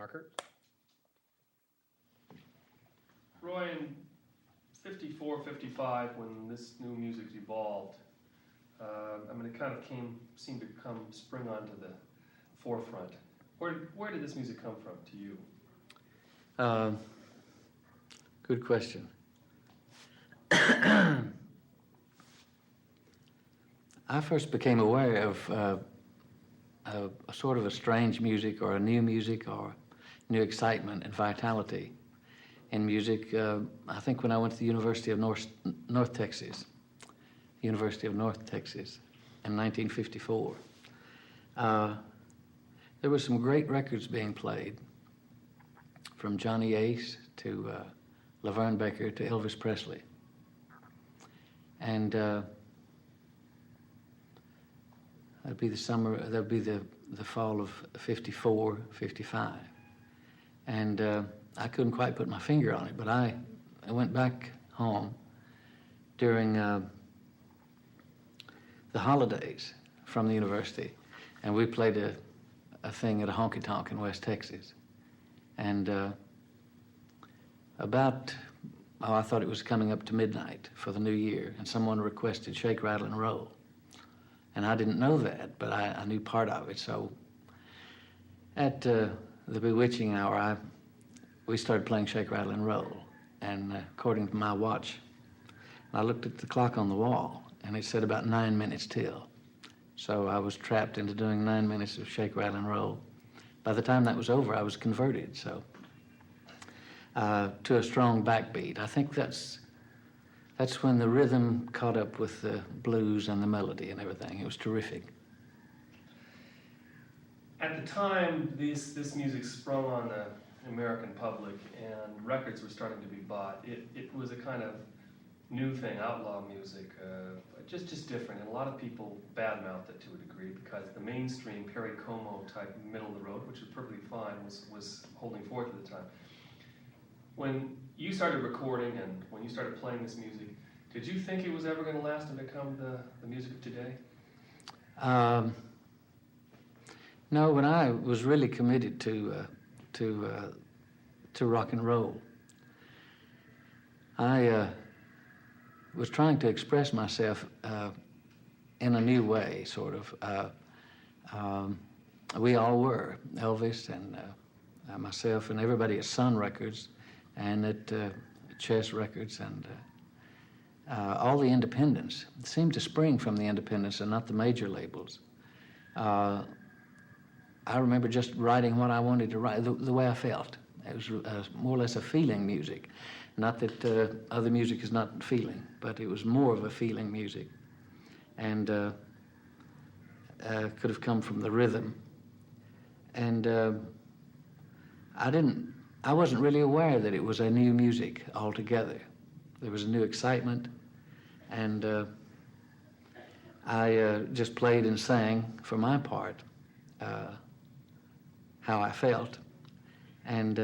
Marker? Roy, in 54, 55, when this new music evolved, it kind of seemed to spring onto the forefront. Where did this music come from to you? Good question. I first became aware of a sort of a strange music or a new music or new excitement and vitality in music, I think when I went to the University of North Texas in 1954. There were some great records being played, from Johnny Ace to Laverne Baker to Elvis Presley. And that'd be the fall of 54, 55. And I couldn't quite put my finger on it, but I went back home during the holidays from the university, and we played a thing at a honky-tonk in West Texas. And I thought it was coming up to midnight for the new year, and someone requested Shake, Rattle, and Roll. And I didn't know that, but I knew part of it. So at the bewitching hour, we started playing Shake, Rattle, and Roll. And according to my watch, I looked at the clock on the wall, and it said about 9 minutes till. So I was trapped into doing 9 minutes of Shake, Rattle, and Roll. By the time that was over, I was converted, so to a strong backbeat. I think that's when the rhythm caught up with the blues and the melody and everything. It was terrific. At the time, this music sprung on the American public and records were starting to be bought. It was a kind of new thing, outlaw music, just different. And a lot of people badmouthed it to a degree because the mainstream Perry Como type middle of the road, which was perfectly fine, was holding forth at the time. When you started recording and when you started playing this music, did you think it was ever going to last and become the music of today? No, when I was really committed to rock and roll, I was trying to express myself in a new way, sort of. We all were, Elvis and myself and everybody at Sun Records and at Chess Records and all the independents. It seemed to spring from the independents and not the major labels. I remember just writing what I wanted to write, the way I felt. It was more or less a feeling music. Not that other music is not feeling, but it was more of a feeling music. And could have come from the rhythm. And I wasn't really aware that it was a new music altogether. There was a new excitement, and I just played and sang, for my part, how I felt. And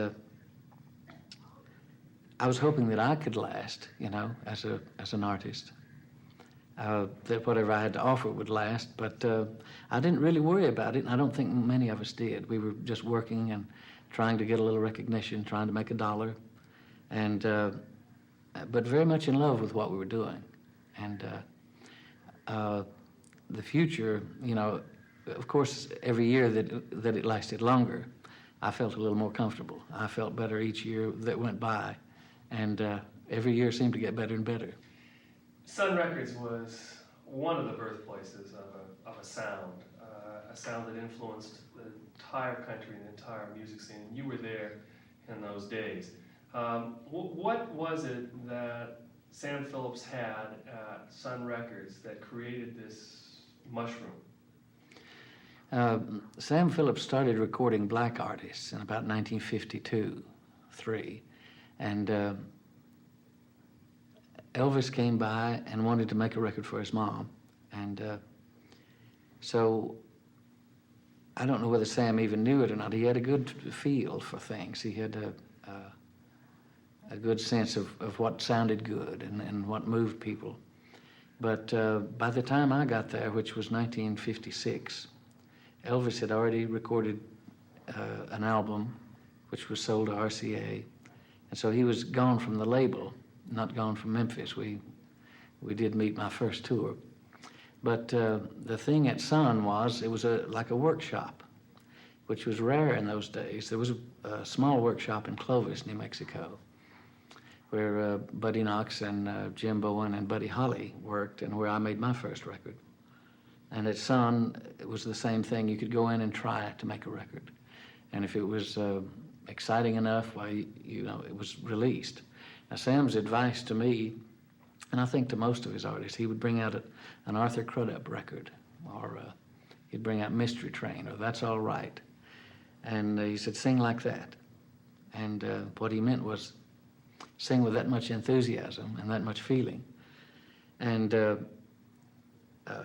I was hoping that I could last, as an artist, that whatever I had to offer would last, but I didn't really worry about it, and I don't think many of us did. We were just working and trying to get a little recognition, trying to make $1, and but very much in love with what we were doing. And the future, of course, every year that it lasted longer, I felt a little more comfortable. I felt better each year that went by, and every year seemed to get better and better. Sun Records was one of the birthplaces of a sound that influenced the entire country and the entire music scene. And you were there in those days. What was it that Sam Phillips had at Sun Records that created this mushroom? Sam Phillips started recording black artists in about 1952-3, and Elvis came by and wanted to make a record for his mom, and so I don't know whether Sam even knew it or not. He had a good feel for things. He had a good sense of what sounded good and what moved people. But by the time I got there, which was 1956, Elvis had already recorded an album which was sold to RCA. And so he was gone from the label, not gone from Memphis. We did meet my first tour. But the thing at Sun was, it was like a workshop, which was rare in those days. There was a small workshop in Clovis, New Mexico, where Buddy Knox and Jim Bowen and Buddy Holly worked, and where I made my first record. And at Sun, it was the same thing. You could go in and try to make a record. And if it was exciting enough, well, you know, it was released. Now, Sam's advice to me, and I think to most of his artists, he would bring out an Arthur Crudup record, or he'd bring out Mystery Train, or That's All Right. And he said, sing like that. And what he meant was sing with that much enthusiasm and that much feeling. And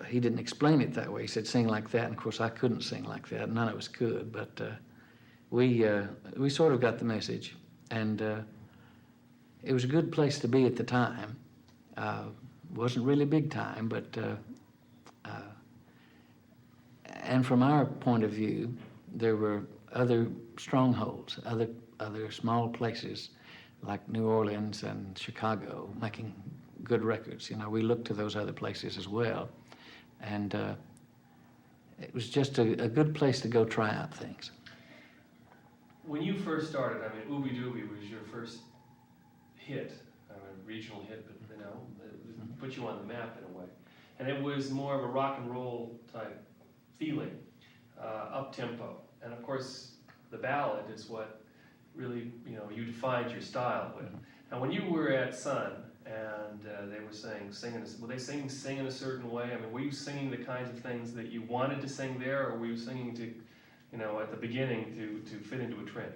he didn't explain it that way. He said, sing like that. And of course, I couldn't sing like that. None of us could. But we sort of got the message. And it was a good place to be at the time. Wasn't really big time, but and from our point of view, there were other strongholds, other small places like New Orleans and Chicago making good records. You know, we looked to those other places as well, and it was just a good place to go try out things. When you first started, I mean, Ooby Dooby was your first hit, I mean, regional hit, but you know, it put you on the map in a way. And it was more of a rock and roll type feeling, up-tempo. And of course, the ballad is what really, you know, you defined your style with. Now, when you were at Sun and they were singing, were they sing in a certain way? I mean, were you singing the kinds of things that you wanted to sing there, or were you singing to, you know, at the beginning to fit into a trend?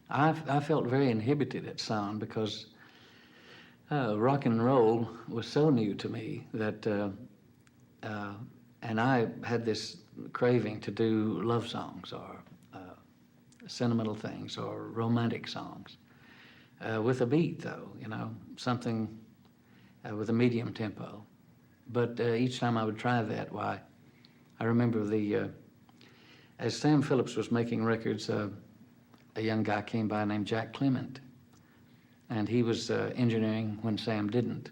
I felt very inhibited at Sun because rock and roll was so new to me that, and I had this craving to do love songs or sentimental things or romantic songs with a beat, though, you know, something with a medium tempo. But each time I would try that, why, I remember as Sam Phillips was making records, a young guy came by named Jack Clement, and he was engineering when Sam didn't.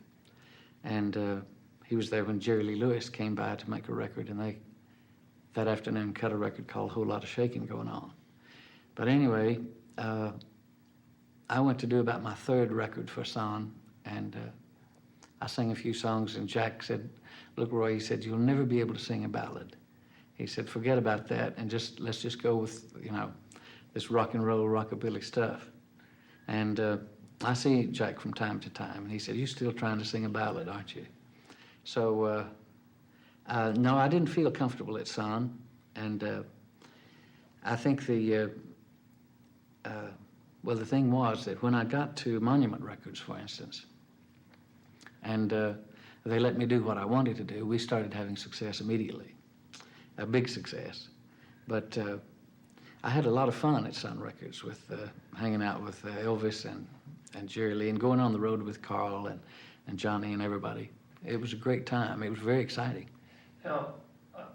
And he was there when Jerry Lee Lewis came by to make a record, and they, that afternoon, cut a record called Whole Lot of Shaking Going On. But anyway, I went to do about my third record for Sun, and I sang a few songs, and Jack said, look, Roy, he said, you'll never be able to sing a ballad. He said, forget about that, and let's just go with, you know, this rock and roll, rockabilly stuff. And I see Jack from time to time, and he said, you're still trying to sing a ballad, aren't you? So, no, I didn't feel comfortable at Sun, and I think well, the thing was that when I got to Monument Records, for instance, and they let me do what I wanted to do, we started having success immediately, a big success. But I had a lot of fun at Sun Records with hanging out with Elvis and Jerry Lee and going on the road with Carl and Johnny and everybody. It was a great time. It was very exciting. Now,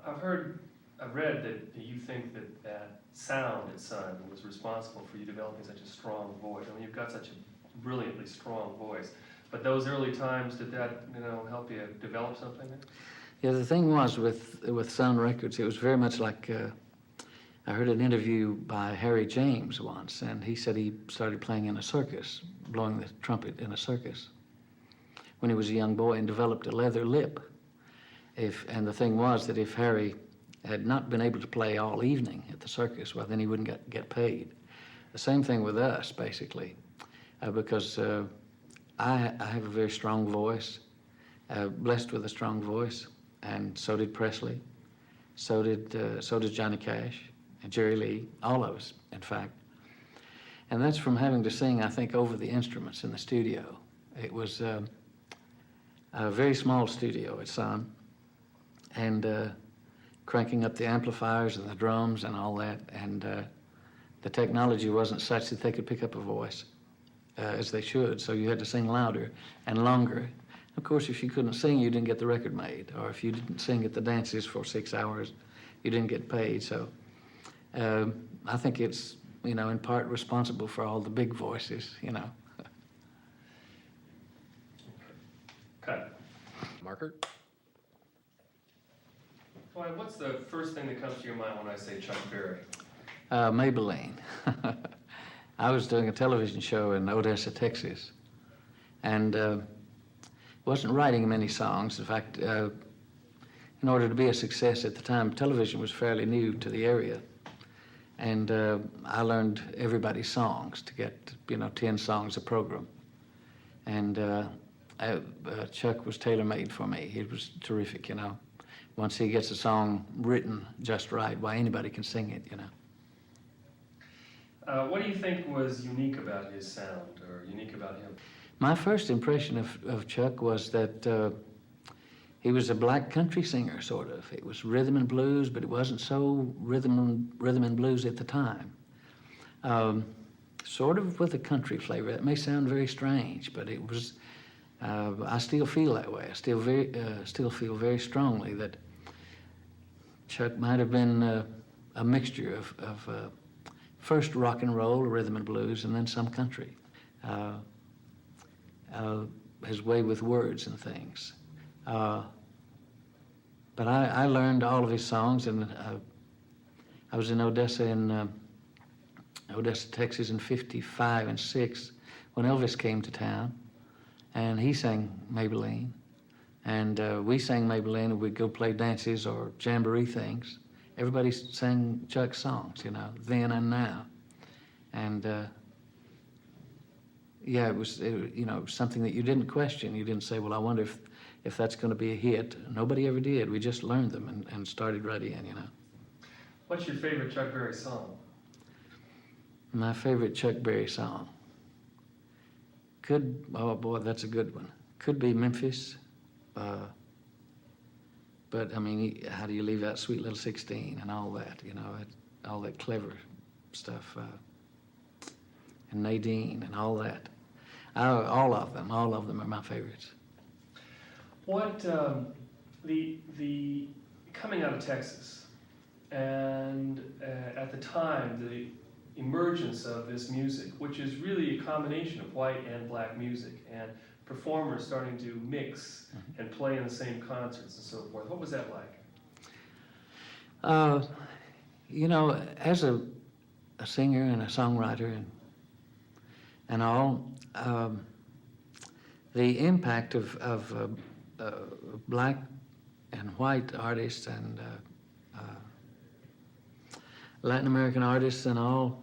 I've read that you think that sound at Sun was responsible for you developing such a strong voice. I mean, you've got such a brilliantly strong voice. But those early times, did that, you know, help you develop something? Yeah, the thing was with Sun Records, it was very much like, I heard an interview by Harry James once, and he said he started playing in a circus, blowing the trumpet in a circus when he was a young boy, and developed a leather lip. And the thing was that if Harry had not been able to play all evening at the circus, well, then he wouldn't get paid. The same thing with us, basically, because I have a very strong voice, blessed with a strong voice, and so did Presley, so did Johnny Cash, and Jerry Lee, all of us, in fact. And that's from having to sing, I think, over the instruments in the studio. It was a very small studio at Sun, and cranking up the amplifiers and the drums and all that, and the technology wasn't such that they could pick up a voice as they should, so you had to sing louder and longer. Of course, if you couldn't sing, you didn't get the record made, or if you didn't sing at the dances for 6 hours, you didn't get paid. So I think it's in part responsible for all the big voices, Cut. Marker? Well, what's the first thing that comes to your mind when I say Chuck Berry? Maybelline. I was doing a television show in Odessa, Texas, and wasn't writing many songs. In fact, in order to be a success at the time, television was fairly new to the area. And I learned everybody's songs to get, 10 songs a program. And Chuck was tailor-made for me. He was terrific, Once he gets a song written just right, why, anybody can sing it, What do you think was unique about his sound, or unique about him? My first impression of Chuck was that he was a black country singer, sort of. It was rhythm and blues, but it wasn't so rhythm and blues at the time. Sort of with a country flavor. That may sound very strange, but it was. I still feel that way. I still feel very strongly that Chuck might have been a mixture of first rock and roll, rhythm and blues, and then some country. His way with words and things. But I learned all of his songs, and I was in Odessa, Texas in '55 and '6 when Elvis came to town, and he sang Maybelline, and we sang Maybelline, and we'd go play dances or jamboree things. Everybody sang Chuck's songs, then and now, and yeah, it was something that you didn't question. You didn't say, well, I wonder if that's going to be a hit. Nobody ever did. We just learned them and started right in, What's your favorite Chuck Berry song? My favorite Chuck Berry song oh boy, that's a good one. Could be Memphis, but I mean, how do you leave out Sweet Little 16 and all that, all that clever stuff, and Nadine and all that. All of them are my favorites. What the coming out of Texas, and at the time the emergence of this music, which is really a combination of white and black music, and performers starting to mix and play in the same concerts and so forth. What was that like? As a singer and a songwriter and all, the impact of black and white artists and Latin American artists and all,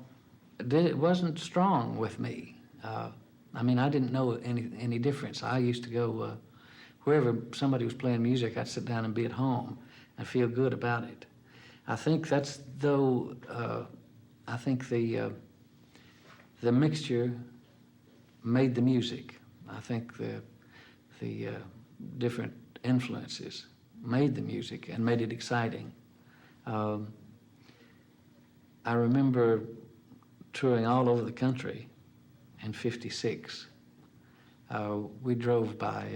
it wasn't strong with me. I mean, I didn't know any difference. I used to go wherever somebody was playing music, I'd sit down and be at home and feel good about it. I think that's I think the mixture made the music. I think the different influences made the music and made it exciting. I remember touring all over the country in '56. We drove by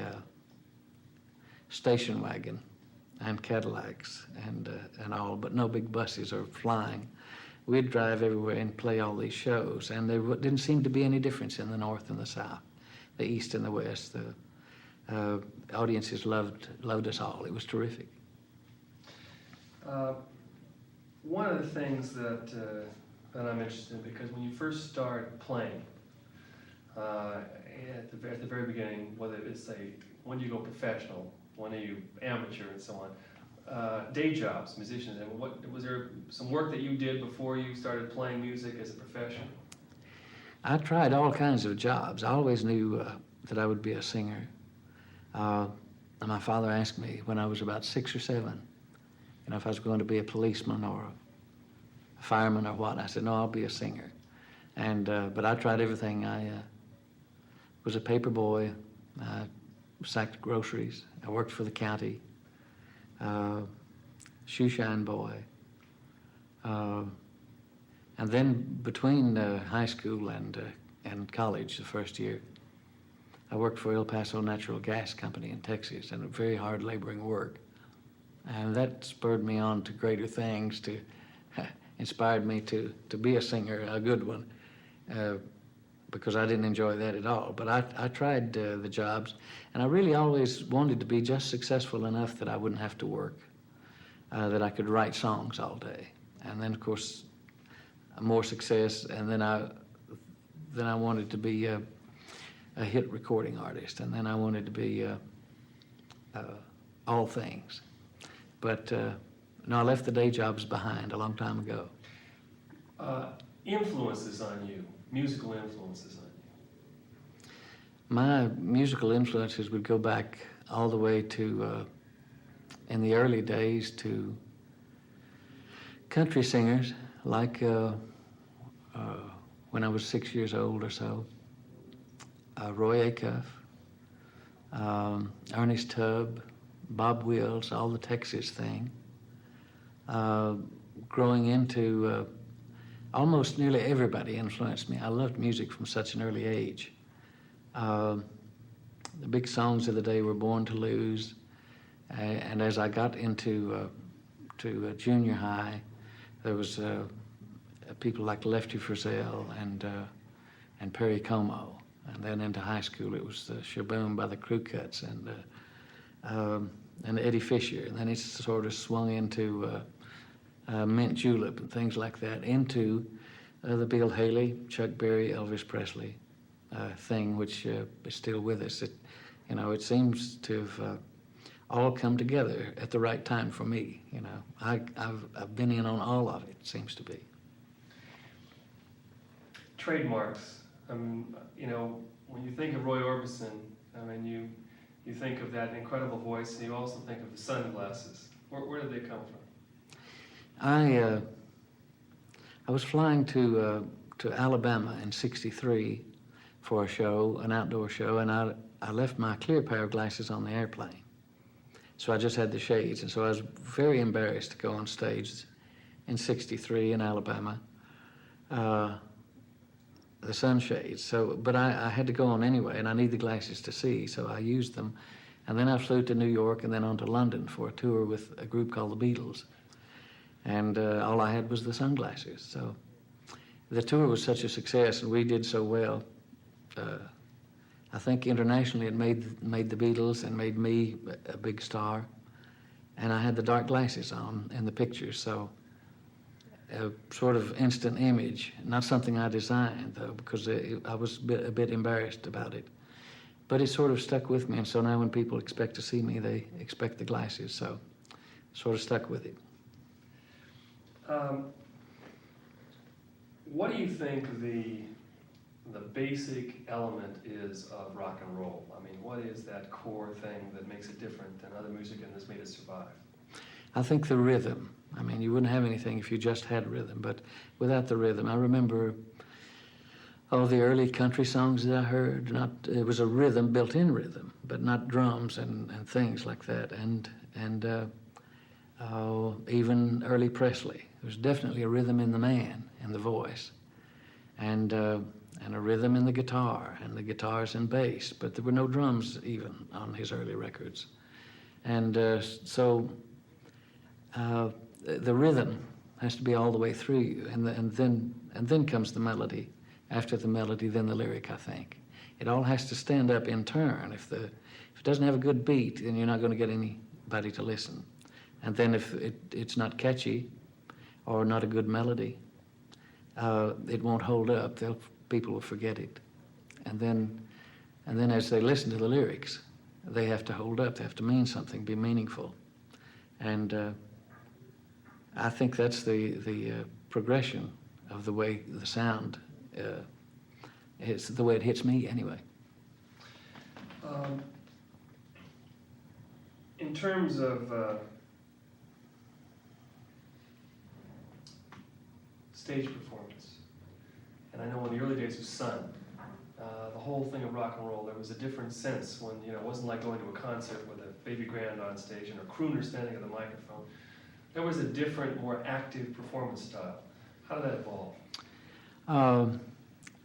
station wagon and Cadillacs and all, but no big buses or flying. We'd drive everywhere and play all these shows, and there didn't seem to be any difference in the North and the South, the East and the West. The audiences loved us all. It was terrific. One of the things that I'm interested in, because when you first start playing, at the very beginning, whether it's when you go professional, when you amateur, and so on, day jobs, musicians, and was there some work that you did before you started playing music as a profession? I tried all kinds of jobs. I always knew that I would be a singer. And my father asked me when I was about 6 or 7, if I was going to be a policeman or a fireman or what. I said, no, I'll be a singer. And but I tried everything. I was a paper boy. I sacked groceries. I worked for the county. Shoe shine boy. And then between high school and college, the first year, I worked for El Paso Natural Gas Company in Texas, and very hard laboring work. And that spurred me on to greater things, to inspired me to be a singer, a good one, because I didn't enjoy that at all. But I tried the jobs, and I really always wanted to be just successful enough that I wouldn't have to work, that I could write songs all day. And then, of course, more success, and then I wanted to be a hit recording artist, and then I wanted to be all things. But no, I left the day jobs behind a long time ago. Influences on you, musical influences on you. My musical influences would go back all the way to, in the early days, to country singers, like when I was 6 years old or so. Roy Acuff, Ernest Tubb, Bob Wills, all the Texas thing. Growing into, almost nearly everybody influenced me. I loved music from such an early age. The big songs of the day were Born to Lose, and as I got into to junior high, there was people like Lefty Frizzell and Perry Como. And then into high school, it was Shaboom by the Crew Cuts and Eddie Fisher. And then it sort of swung into Mint Julep and things like that, into the Bill Haley, Chuck Berry, Elvis Presley thing, which is still with us. It seems to have all come together at the right time for me. I've been in on all of it, seems to be. Trademarks. When you think of Roy Orbison, you think of that incredible voice, and you also think of the sunglasses. Where did they come from? I was flying to Alabama in '63 for a show, an outdoor show, and I left my clear pair of glasses on the airplane. So I just had the shades, and so I was very embarrassed to go on stage in '63 in Alabama. The sunshades. But I had to go on anyway, and I need the glasses to see, so I used them. And then I flew to New York and then on to London for a tour with a group called the Beatles. And all I had was the sunglasses. So the tour was such a success, and we did so well. I think internationally it made the Beatles and made me a big star. And I had the dark glasses on in the pictures, so a sort of instant image, not something I designed though, because I was a bit embarrassed about it. But it sort of stuck with me, and so now when people expect to see me, they expect the glasses, so sort of stuck with it. What do you think the basic element is of rock and roll? What is that core thing that makes it different than other music and has made it survive? I think the rhythm. You wouldn't have anything if you just had rhythm, but without the rhythm, I remember all the early country songs that I heard. It was a rhythm, built-in rhythm, but not drums and things like that. And even early Presley, there was definitely a rhythm in the man, in the voice, and a rhythm in the guitar, and the guitars and bass, but there were no drums even on his early records. And the rhythm has to be all the way through you, and then comes the melody. After the melody, then the lyric, I think. It all has to stand up in turn. If it doesn't have a good beat, then you're not going to get anybody to listen. And then if it's not catchy or not a good melody, it won't hold up. People will forget it. And then as they listen to the lyrics, they have to hold up. They have to mean something, be meaningful. And I think that's the progression of the way the sound, it's the way it hits me anyway. In terms of stage performance, and I know in the early days of Sun, the whole thing of rock and roll, there was a different sense when, it wasn't like going to a concert with a baby grand on stage and a crooner standing at the microphone. There was a different, more active performance style. How did that evolve?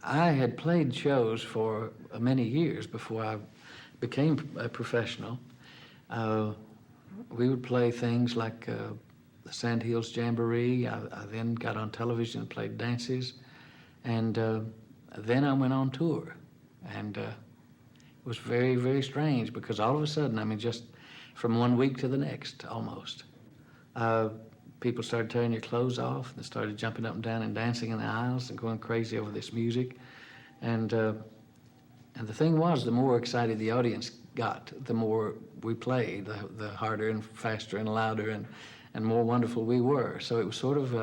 I had played shows for many years before I became a professional. We would play things like the Sand Hills Jamboree. I then got on television and played dances. And then I went on tour. And it was very, very strange because all of a sudden, I mean, just from one week to the next, almost, people started tearing your clothes off. They started jumping up and down and dancing in the aisles and going crazy over this music. And the thing was, the more excited the audience got, the more we played, the harder and faster and louder and more wonderful we were. So it was sort of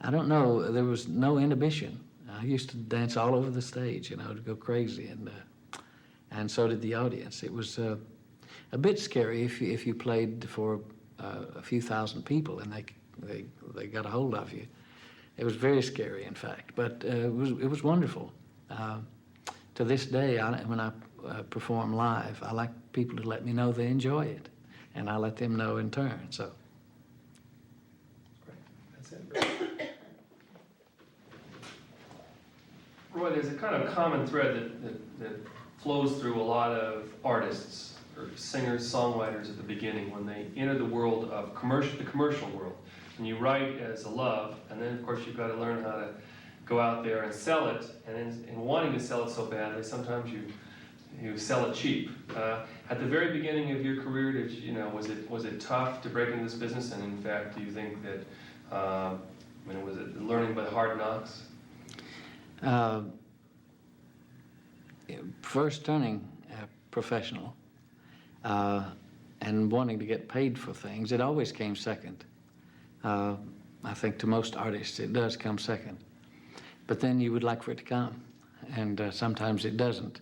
I don't know, there was no inhibition. I used to dance all over the stage, you know, to go crazy, and so did the audience. It was a bit scary if you played for a few thousand people and they got a hold of you. It was very scary, in fact, but it was wonderful. To this day, when I perform live, I like people to let me know they enjoy it, and I let them know in turn. So. Great. That's it. Roy, there's a kind of common thread that flows through a lot of artists or singers, songwriters at the beginning when they enter the world of the commercial world. And you write as a love, and then of course you've got to learn how to go out there and sell it. And in wanting to sell it so badly, sometimes you sell it cheap. At the very beginning of your career, was it tough to break into this business? And in fact, do you think that was it learning by hard knocks? First turning professional and wanting to get paid for things, it always came second. I think to most artists it does come second. But then you would like for it to come, and sometimes it doesn't.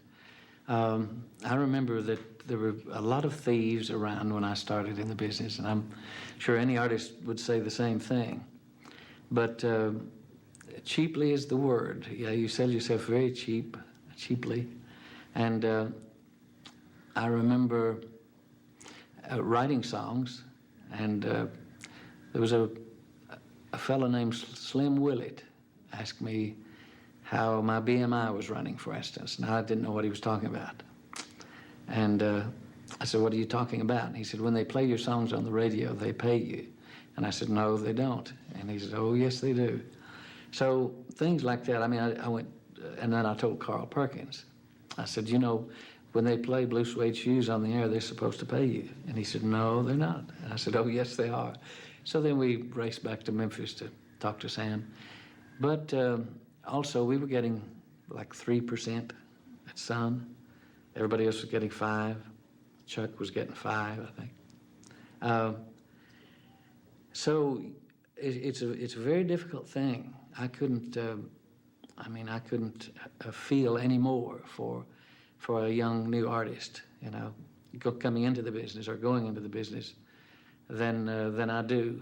I remember that there were a lot of thieves around when I started in the business, and I'm sure any artist would say the same thing. But cheaply is the word. Yeah, you sell yourself very cheaply. And I remember writing songs, and there was a fellow named Slim Willett asked me how my BMI was running, for instance. Now, I didn't know what he was talking about. And I said, "What are you talking about?" And he said, "When they play your songs on the radio, they pay you." And I said, "No, they don't." And he said, "Oh, yes, they do." So things like that. I mean, I went, and then I told Carl Perkins. I said, "You know, when they play Blue Suede Shoes on the air, they're supposed to pay you." And he said, "No, they're not." And I said, "Oh, yes, they are." So then we raced back to Memphis to talk to Sam. But also, we were getting like 3% at Sun. Everybody else was getting 5%. Chuck was getting 5%, I think. So it's a very difficult thing. I couldn't feel any more for a young new artist, you know, coming into the business or going into the business than I do.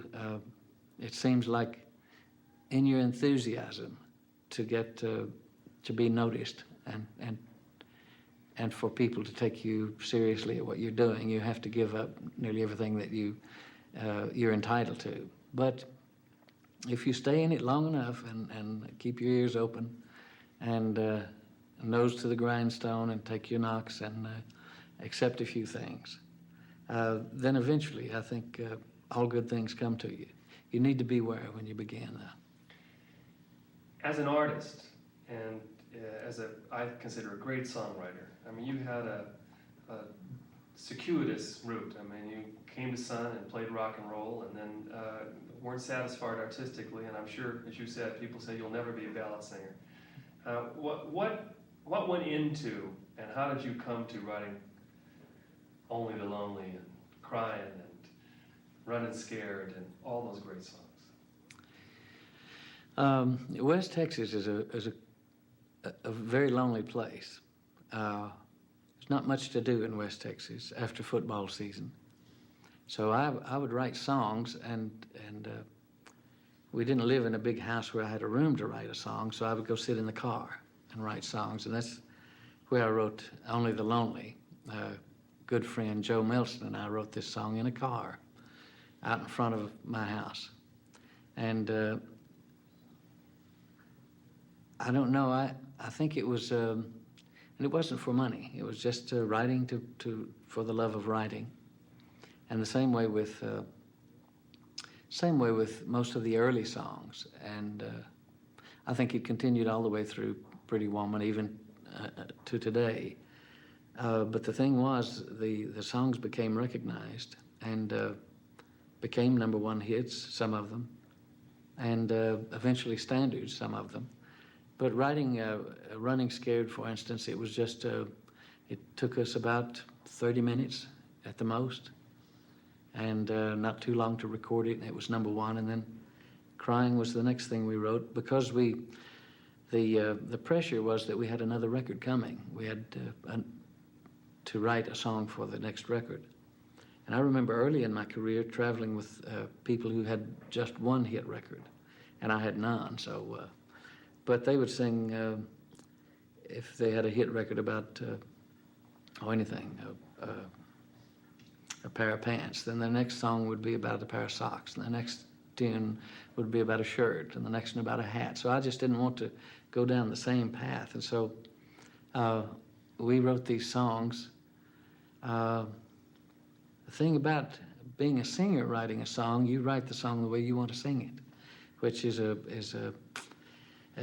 It seems like in your enthusiasm to get to be noticed and for people to take you seriously at what you're doing, you have to give up nearly everything that you're entitled to. But if you stay in it long enough and keep your ears open and nose to the grindstone and take your knocks and accept a few things, then eventually I think all good things come to you. You need to beware when you begin, though. As an artist, and I consider a great songwriter, I mean, you had a circuitous route. I mean, you came to Sun and played rock and roll, and then weren't satisfied artistically, and I'm sure, as you said, people say you'll never be a ballad singer. What went into, and how did you come to writing Only the Lonely and Crying and Running Scared and all those great songs? West Texas is a very lonely place. There's not much to do in West Texas after football season. So I would write songs, and we didn't live in a big house where I had a room to write a song, so I would go sit in the car and write songs, and that's where I wrote Only the Lonely. Good friend Joe Milson and I wrote this song in a car out in front of my house. And I don't know, I think it was, and it wasn't for money. It was just writing for the love of writing. And the same way with same way with most of the early songs. And I think it continued all the way through Pretty Woman, even to today. But the thing was, the songs became recognized and became #1 hits, some of them, and eventually standards, some of them. But writing Running Scared, for instance, it was just, it took us about 30 minutes at the most, and not too long to record it, and it was #1. And then Crying was the next thing we wrote, because the pressure was that we had another record coming. We had to write a song for the next record. And I remember early in my career traveling with people who had just one hit record, and I had none. So, but they would sing if they had a hit record about anything, a pair of pants. Then the next song would be about a pair of socks, and the next tune would be about a shirt, and the next one about a hat. So I just didn't want to go down the same path, and so we wrote these songs. The thing about being a singer writing a song, you write the song the way you want to sing it, which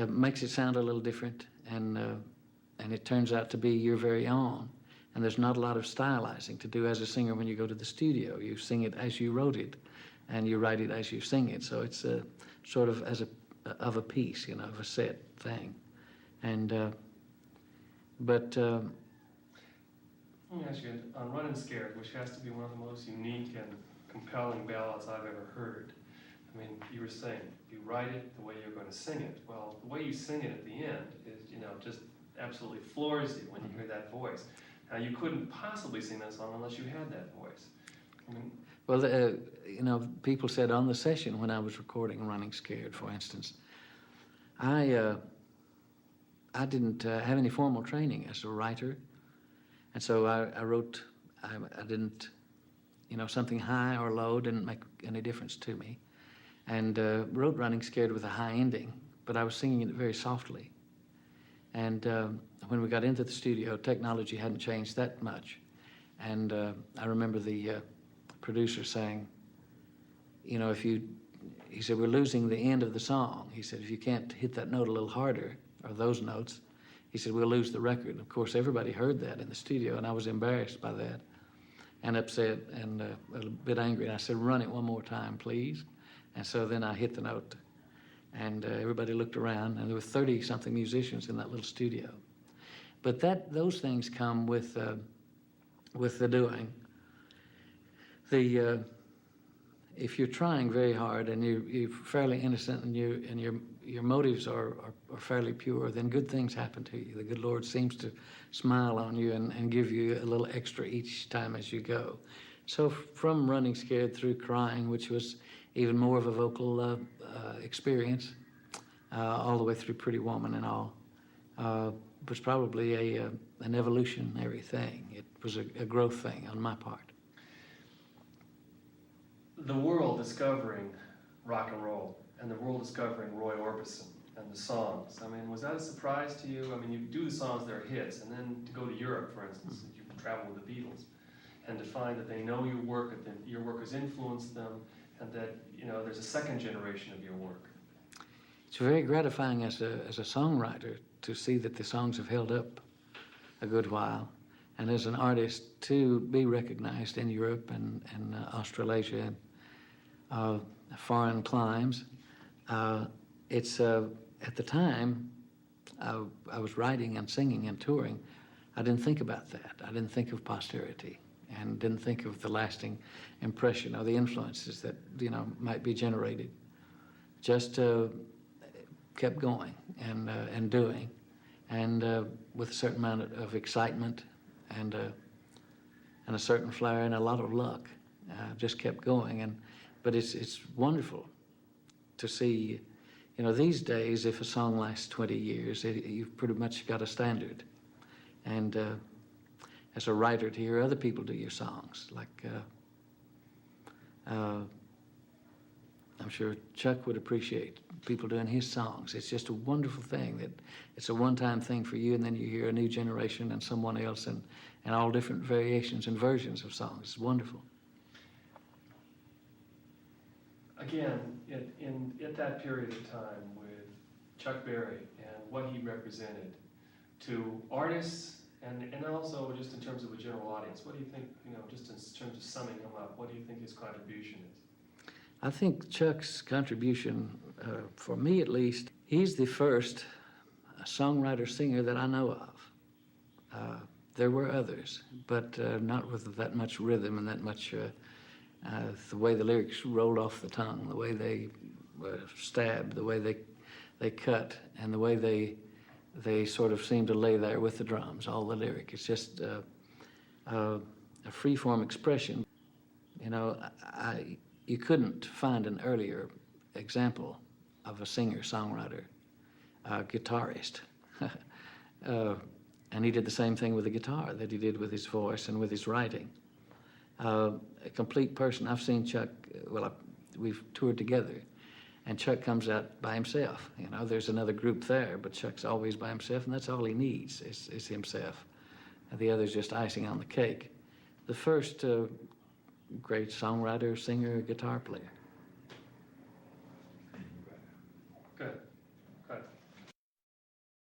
makes it sound a little different, and it turns out to be your very own. And there's not a lot of stylizing to do as a singer when you go to the studio. You sing it as you wrote it, and you write it as you sing it. So it's sort of of a piece, of a set thing. And but let me ask you, on Running Scared, which has to be one of the most unique and compelling ballads I've ever heard. I mean, you were saying you write it the way you're going to sing it. Well, the way you sing it at the end is, just absolutely floors you when you hear that voice. Now, you couldn't possibly sing that song unless you had that voice. I mean, well, people said on the session when I was recording Running Scared, for instance, I didn't have any formal training as a writer. And so I wrote, I didn't, something high or low didn't make any difference to me. And wrote Running Scared with a high ending, but I was singing it very softly. And when we got into the studio, technology hadn't changed that much. And I remember the producer saying, he said, we're losing the end of the song. He said, if you can't hit that note a little harder, or those notes, he said, we'll lose the record. And of course, everybody heard that in the studio, and I was embarrassed by that and upset and a little bit angry. And I said, run it one more time, please. And so then I hit the note, and everybody looked around, and there were 30-something musicians in that little studio. But those things come with the doing. If you're trying very hard and you're fairly innocent and your motives are fairly pure, then good things happen to you. The good Lord seems to smile on you and give you a little extra each time as you go. So from Running Scared through Crying, which was even more of a vocal experience, all the way through Pretty Woman and all, was probably an evolutionary thing. It was a growth thing on my part. The world discovering rock and roll, and the world discovering Roy Orbison and the songs. I mean, was that a surprise to you? I mean, you do the songs that are hits, and then to go to Europe, for instance, you travel with the Beatles, and to find that they know your work, that your work has influenced them, and that, there's a second generation of your work. It's very gratifying as a songwriter to see that the songs have held up a good while, and as an artist to be recognized in Europe and Australasia and foreign climes. It's at the time I was writing and singing and touring, I didn't think about that. I didn't think of posterity and didn't think of the lasting impression or the influences that might be generated. Just kept going and doing, and with a certain amount of excitement and a certain flair and a lot of luck, just kept going. But it's wonderful to see. These days, if a song lasts 20 years, you've pretty much got a standard. And as a writer, to hear other people do your songs, like I'm sure Chuck would appreciate people doing his songs. It's just a wonderful thing that it's a one-time thing for you, and then you hear a new generation and someone else and all different variations and versions of songs. It's wonderful. again, at that period of time with Chuck Berry and what he represented to artists and also just in terms of a general audience, what do you think, just in terms of summing him up, what do you think his contribution is? I think Chuck's contribution, for me at least, he's the first songwriter-singer that I know of. There were others, but not with that much rhythm and that much, the way the lyrics rolled off the tongue, the way they stabbed, the way they cut, and the way they sort of seemed to lay there with the drums, all the lyric. It's just a free-form expression. You couldn't find an earlier example of a singer-songwriter, guitarist. And he did the same thing with the guitar that he did with his voice and with his writing. A complete person. I've seen Chuck, we've toured together, and Chuck comes out by himself. There's another group there, but Chuck's always by himself, and that's all he needs is himself. And the other's just icing on the cake. The first great songwriter, singer, guitar player.